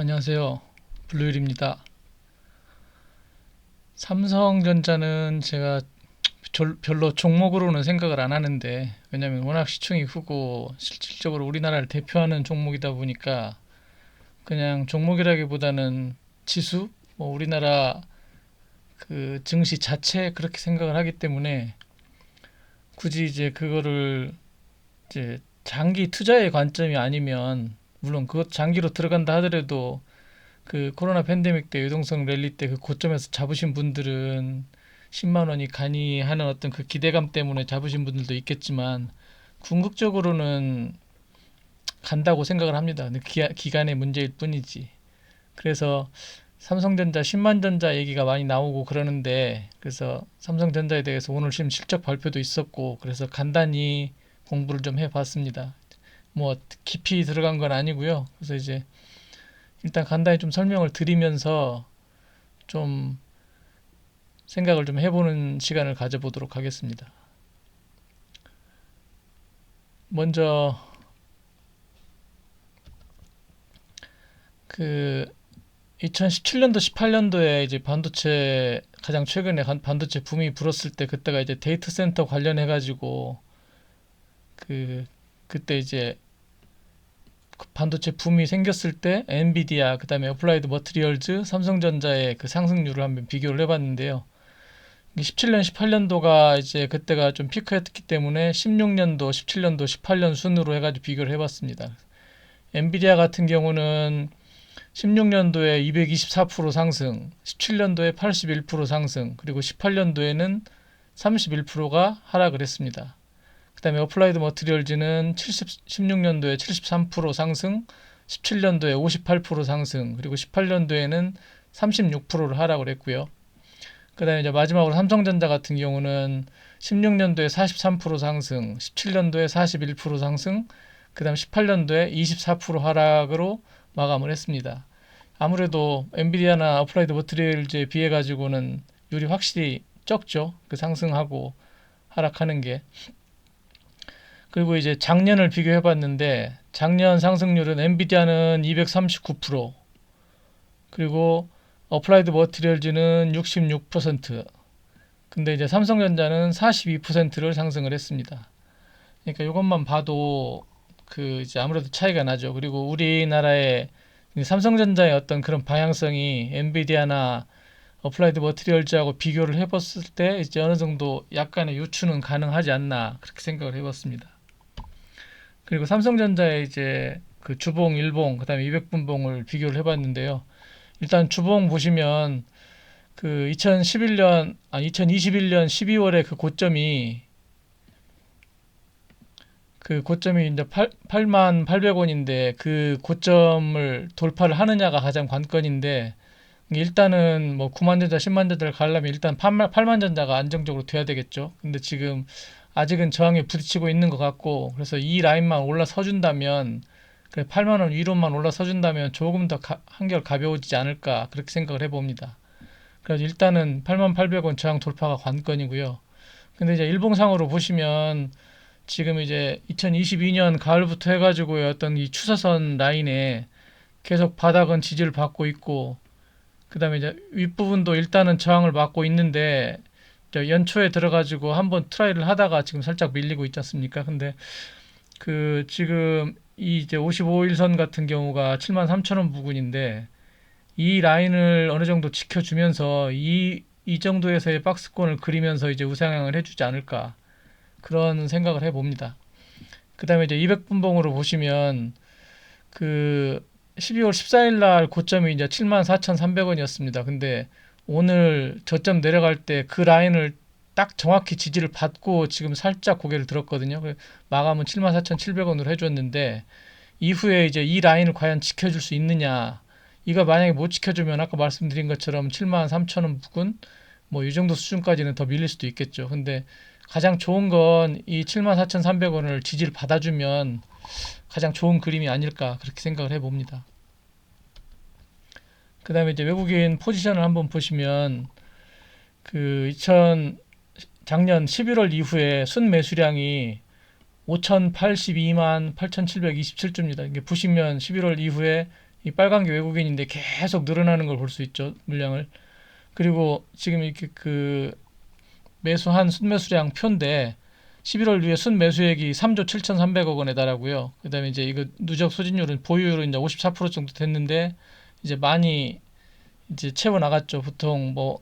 안녕하세요. 블루일입니다. 삼성전자는 제가 별로 종목으로는 생각을 안 하는데, 왜냐면 워낙 시총이 크고 실질적으로 우리나라를 대표하는 종목이다 보니까 그냥 종목이라기보다는 지수, 뭐 우리나라 그 증시 자체 그렇게 생각을 하기 때문에 굳이 이제 그거를 이제 장기 투자의 관점이 아니면, 물론 그것 장기로 들어간다 하더라도 그 코로나 팬데믹 때 유동성 랠리 때 그 고점에서 잡으신 분들은 10만 원이 가니 하는 어떤 그 기대감 때문에 잡으신 분들도 있겠지만, 궁극적으로는 간다고 생각을 합니다. 근데 기간의 문제일 뿐이지. 그래서 삼성전자 10만 전자 얘기가 많이 나오고 그러는데, 그래서 삼성전자에 대해서 오늘 지금 실적 발표도 있었고 그래서 간단히 공부를 좀 해봤습니다. 뭐 깊이 들어간 건 아니고요. 그래서 이제 일단 간단히 좀 설명을 드리면서 좀 생각을 좀 해보는 시간을 가져보도록 하겠습니다. 먼저 그 2017년도, 18년도에 이제 반도체 가장 최근에 반도체 붐이 불었을 때, 그때가 이제 데이터 센터 관련해 가지고 그 그때 이제 그 반도체 붐이 생겼을 때 엔비디아, 그다음에 어플라이드 머티리얼즈, 삼성전자의 그 상승률을 한번 비교를 해봤는데요. 17년, 18년도가 이제 그때가 좀 피크였기 때문에 16년도, 17년도, 18년 순으로 해가지고 비교를 해봤습니다. 엔비디아 같은 경우는 16년도에 224% 상승, 17년도에 81% 상승, 그리고 18년도에는 31%가 하락을 했습니다. 그 다음에 어플라이드 머티리얼즈는 16년도에 73% 상승, 17년도에 58% 상승, 그리고 18년도에는 36%를 하락을 했고요. 그다음에 이제 마지막으로 삼성전자 같은 경우는 16년도에 43% 상승, 17년도에 41% 상승, 그다음 18년도에 24% 하락으로 마감을 했습니다. 아무래도 엔비디아나 어플라이드 머티리얼즈에 비해 가지고는 율이 확실히 적죠. 그 상승하고 하락하는 게. 그리고 이제 작년을 비교해 봤는데, 작년 상승률은 엔비디아는 239%, 그리고 어플라이드 머티리얼즈는 66%, 근데 이제 삼성전자는 42%를 상승을 했습니다. 그러니까 이것만 봐도 그 이제 아무래도 차이가 나죠. 그리고 우리나라의 삼성전자의 어떤 그런 방향성이 엔비디아나 어플라이드 머티리얼즈하고 비교를 해봤을 때 이제 어느 정도 약간의 유추는 가능하지 않나, 그렇게 생각을 해봤습니다. 그리고 삼성전자의 이제 그 주봉, 일봉, 그다음에 200분봉을 비교를 해봤는데요. 일단 주봉 보시면 그 2021년 12월에 그 고점이 이제 8만 800원인데, 그 고점을 돌파를 하느냐가 가장 관건인데, 일단은 뭐 9만 전자, 10만 전자를 가려면 일단 8만 전자가 안정적으로 돼야 되겠죠. 근데 지금 아직은 저항에 부딪히고 있는 것 같고, 그래서 이 라인만 올라서 준다면, 그래 8만 원 위로만 올라서 준다면 조금 더 한결 가벼워지지 않을까, 그렇게 생각을 해봅니다. 그래서 일단은 8만 800원 저항 돌파가 관건이고요. 근데 이제 일봉상으로 보시면 지금 이제 2022년 가을부터 해가지고 어떤 이 추세선 라인에 계속 바닥은 지지를 받고 있고, 그 다음에 이제 윗부분도 일단은 저항을 받고 있는데, 연초에 들어가지고 한번 트라이를 하다가 지금 살짝 밀리고 있지 않습니까? 근데 그 지금 이 이제 55일선 같은 경우가 7만 3천 원 부근인데, 이 라인을 어느 정도 지켜주면서 이 정도에서의 박스권을 그리면서 이제 우상향을 해주지 않을까, 그런 생각을 해봅니다. 그 다음에 이제 200분봉으로 보시면 그 12월 14일 날 고점이 이제 74,300원이었습니다. 근데 오늘 저점 내려갈 때 그 라인을 딱 정확히 지지를 받고 지금 살짝 고개를 들었거든요. 마감은 74,700원으로 해줬는데, 이후에 이제 이 라인을 과연 지켜줄 수 있느냐. 이거 만약에 못 지켜주면 아까 말씀드린 것처럼 73,000원 부근, 뭐 이 정도 수준까지는 더 밀릴 수도 있겠죠. 근데 가장 좋은 건 이 74,300원을 지지를 받아주면 가장 좋은 그림이 아닐까, 그렇게 생각을 해봅니다. 그 다음에 이제 외국인 포지션을 한번 보시면 그 작년 11월 이후에 순 매수량이 5,082만 8,727주입니다. 이게 보시면 11월 이후에 이 빨간 게 외국인인데 계속 늘어나는 걸 볼 수 있죠, 물량을. 그리고 지금 이렇게 그 매수한 순매수량 표인데 11월 이후에 순매수액이 3조 7,300억 원에 달하고요. 그다음에 이제 이거 누적 소진율은 보유율은 이제 54% 정도 됐는데 이제 많이 이제 채워 나갔죠. 보통 뭐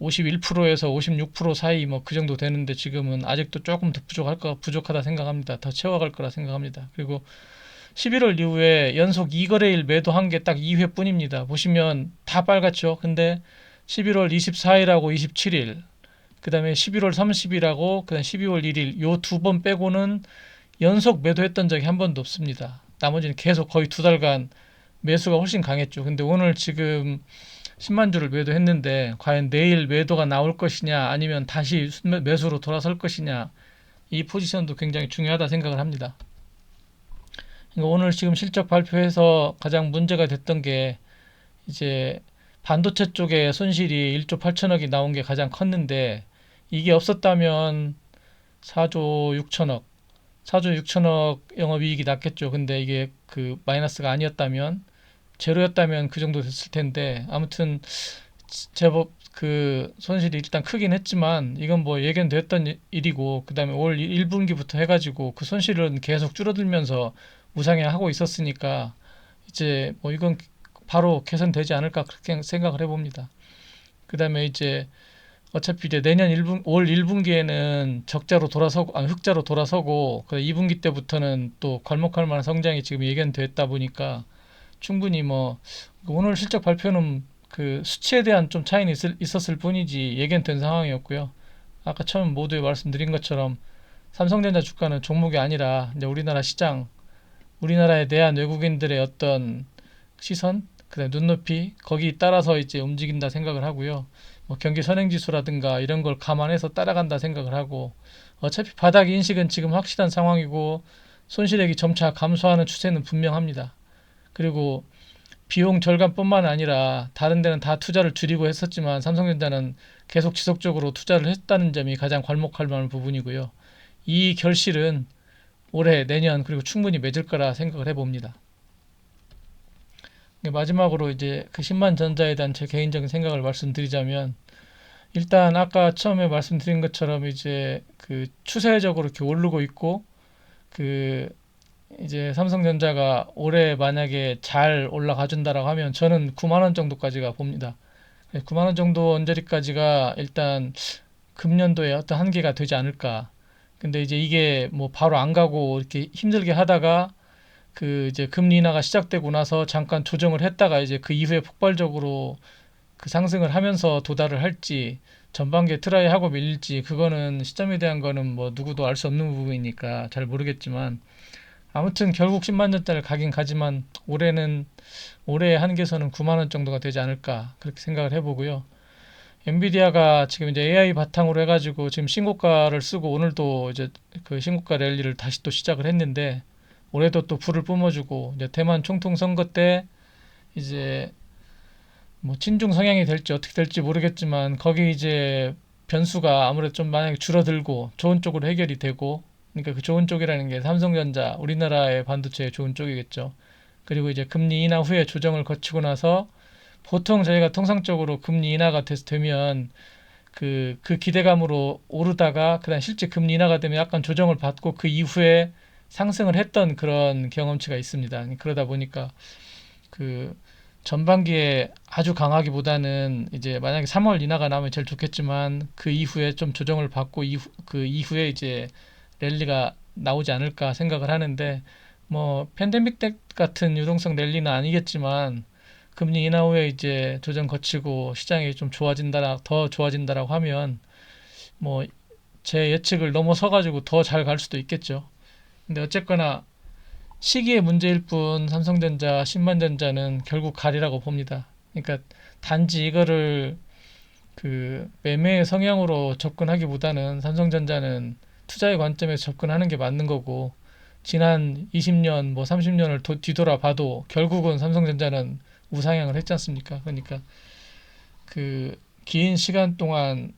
51%에서 56% 사이 뭐 그 정도 되는데 지금은 아직도 조금 더 부족하다 생각합니다. 더 채워갈 거라 생각합니다. 그리고 11월 이후에 연속 2거래일 매도한 게 딱 2회뿐입니다. 보시면 다 빨갛죠. 근데 11월 24일하고 27일, 그다음에 11월 30일하고 그다음 12월 1일 요 두 번 빼고는 연속 매도했던 적이 한 번도 없습니다. 나머지는 계속 거의 두 달간 매수가 훨씬 강했죠. 근데 오늘 지금 10만 주를 매도했는데 과연 내일 매도가 나올 것이냐 아니면 다시 매수로 돌아설 것이냐, 이 포지션도 굉장히 중요하다 생각을 합니다. 그러니까 오늘 지금 실적 발표해서 가장 문제가 됐던 게 이제 반도체 쪽에 손실이 1조 8천억이 나온 게 가장 컸는데 이게 없었다면 4조 6천억 4조 6천억 영업이익이 났겠죠. 근데 이게 그 마이너스가 아니었다면, 제로였다면 그 정도 됐을 텐데 아무튼 제법 그 손실이 일단 크긴 했지만 이건 뭐 예견됐던 일이고, 그다음에 올 1분기부터 해가지고 그 손실은 계속 줄어들면서 우상향하고 있었으니까 이제 뭐 이건 바로 개선되지 않을까 그렇게 생각을 해봅니다. 그다음에 이제 어차피 이제 내년 올 1분기에는 적자로 돌아서고, 아니 흑자로 돌아서고, 2분기 때부터는 또 괄목할 만한 성장이 지금 예견됐다 보니까 충분히 뭐 오늘 실적 발표는 그 수치에 대한 좀 차이는 있었을 뿐이지 예견된 상황이었고요. 아까 처음 모두에 말씀드린 것처럼 삼성전자 주가는 종목이 아니라 이제 우리나라 시장, 우리나라에 대한 외국인들의 어떤 시선, 그다음 눈높이, 거기 따라서 이제 움직인다 생각을 하고요. 뭐 경기 선행지수라든가 이런 걸 감안해서 따라간다 생각을 하고, 어차피 바닥 인식은 지금 확실한 상황이고 손실액이 점차 감소하는 추세는 분명합니다. 그리고 비용 절감뿐만 아니라 다른 데는 다 투자를 줄이고 했었지만 삼성전자는 계속 지속적으로 투자를 했다는 점이 가장 괄목할 만한 부분이고요. 이 결실은 올해, 내년 그리고 충분히 맺을 거라 생각을 해봅니다. 마지막으로 이제 그 10만 전자에 대한 제 개인적인 생각을 말씀드리자면, 일단 아까 처음에 말씀드린 것처럼 이제 그 추세적으로 이렇게 오르고 있고, 그 이제 삼성전자가 올해 만약에 잘 올라가 준다라고 하면 저는 9만 원 정도까지가 봅니다. 9만 원 정도 언저리까지가 일단 금년도에 어떤 한계가 되지 않을까. 근데 이제 이게 뭐 바로 안 가고 이렇게 힘들게 하다가 그 이제 금리 인하가 시작되고 나서 잠깐 조정을 했다가 이제 그 이후에 폭발적으로 그 상승을 하면서 도달을 할지, 전반기에 트라이하고 밀릴지, 그거는 시점에 대한 거는 뭐 누구도 알 수 없는 부분이니까 잘 모르겠지만, 아무튼 결국 10만 전자를 가긴 가지만 올해의 한계선은 9만 원 정도가 되지 않을까 그렇게 생각을 해보고요. 엔비디아가 지금 이제 AI 바탕으로 해가지고 지금 신고가를 쓰고 오늘도 이제 그 신고가 랠리를 다시 또 시작을 했는데, 올해도 또 불을 뿜어주고 이제 대만 총통 선거 때 이제 뭐 친중 성향이 될지 어떻게 될지 모르겠지만 거기 이제 변수가 아무래도 좀 만약에 줄어들고 좋은 쪽으로 해결이 되고, 그러니까 그 좋은 쪽이라는 게 삼성전자, 우리나라의 반도체의 좋은 쪽이겠죠. 그리고 이제 금리 인하 후에 조정을 거치고 나서 보통 저희가 통상적으로 금리 인하가 되면 그 기대감으로 오르다가 그다음 실제 금리 인하가 되면 약간 조정을 받고 그 이후에 상승을 했던 그런 경험치가 있습니다. 그러다 보니까 그 전반기에 아주 강하기보다는 이제 만약에 3월 인하가 나오면 제일 좋겠지만 그 이후에 좀 조정을 받고 그 이후에 이제 랠리가 나오지 않을까 생각을 하는데, 뭐 팬데믹 때 같은 유동성 랠리는 아니겠지만 금리 인하 후에 이제 조정 거치고 시장이 좀 더 좋아진다라고 하면 뭐 제 예측을 넘어서 가지고 더 잘 갈 수도 있겠죠. 근데 어쨌거나 시기의 문제일 뿐 삼성전자, 신만전자는 결국 가리라고 봅니다. 그러니까 단지 이거를 그 매매의 성향으로 접근하기보다는 삼성전자는 투자의 관점에서 접근하는 게 맞는 거고, 지난 20년 뭐 30년을 뒤돌아봐도 결국은 삼성전자는 우상향을 했지 않습니까? 그러니까 그 긴 시간 동안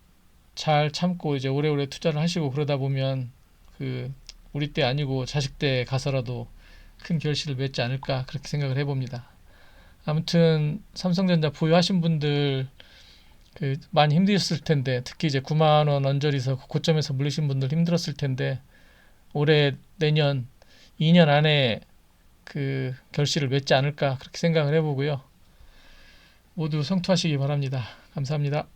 잘 참고 이제 오래오래 투자를 하시고 그러다 보면 그 우리 때 아니고 자식 때 가서라도 큰 결실을 맺지 않을까 그렇게 생각을 해봅니다. 아무튼 삼성전자 보유하신 분들 그 많이 힘드셨을 텐데 특히 이제 9만 원 언저리에서 고점에서 물리신 분들 힘들었을 텐데 올해 내년 2년 안에 그 결실을 맺지 않을까 그렇게 생각을 해보고요. 모두 성투하시기 바랍니다. 감사합니다.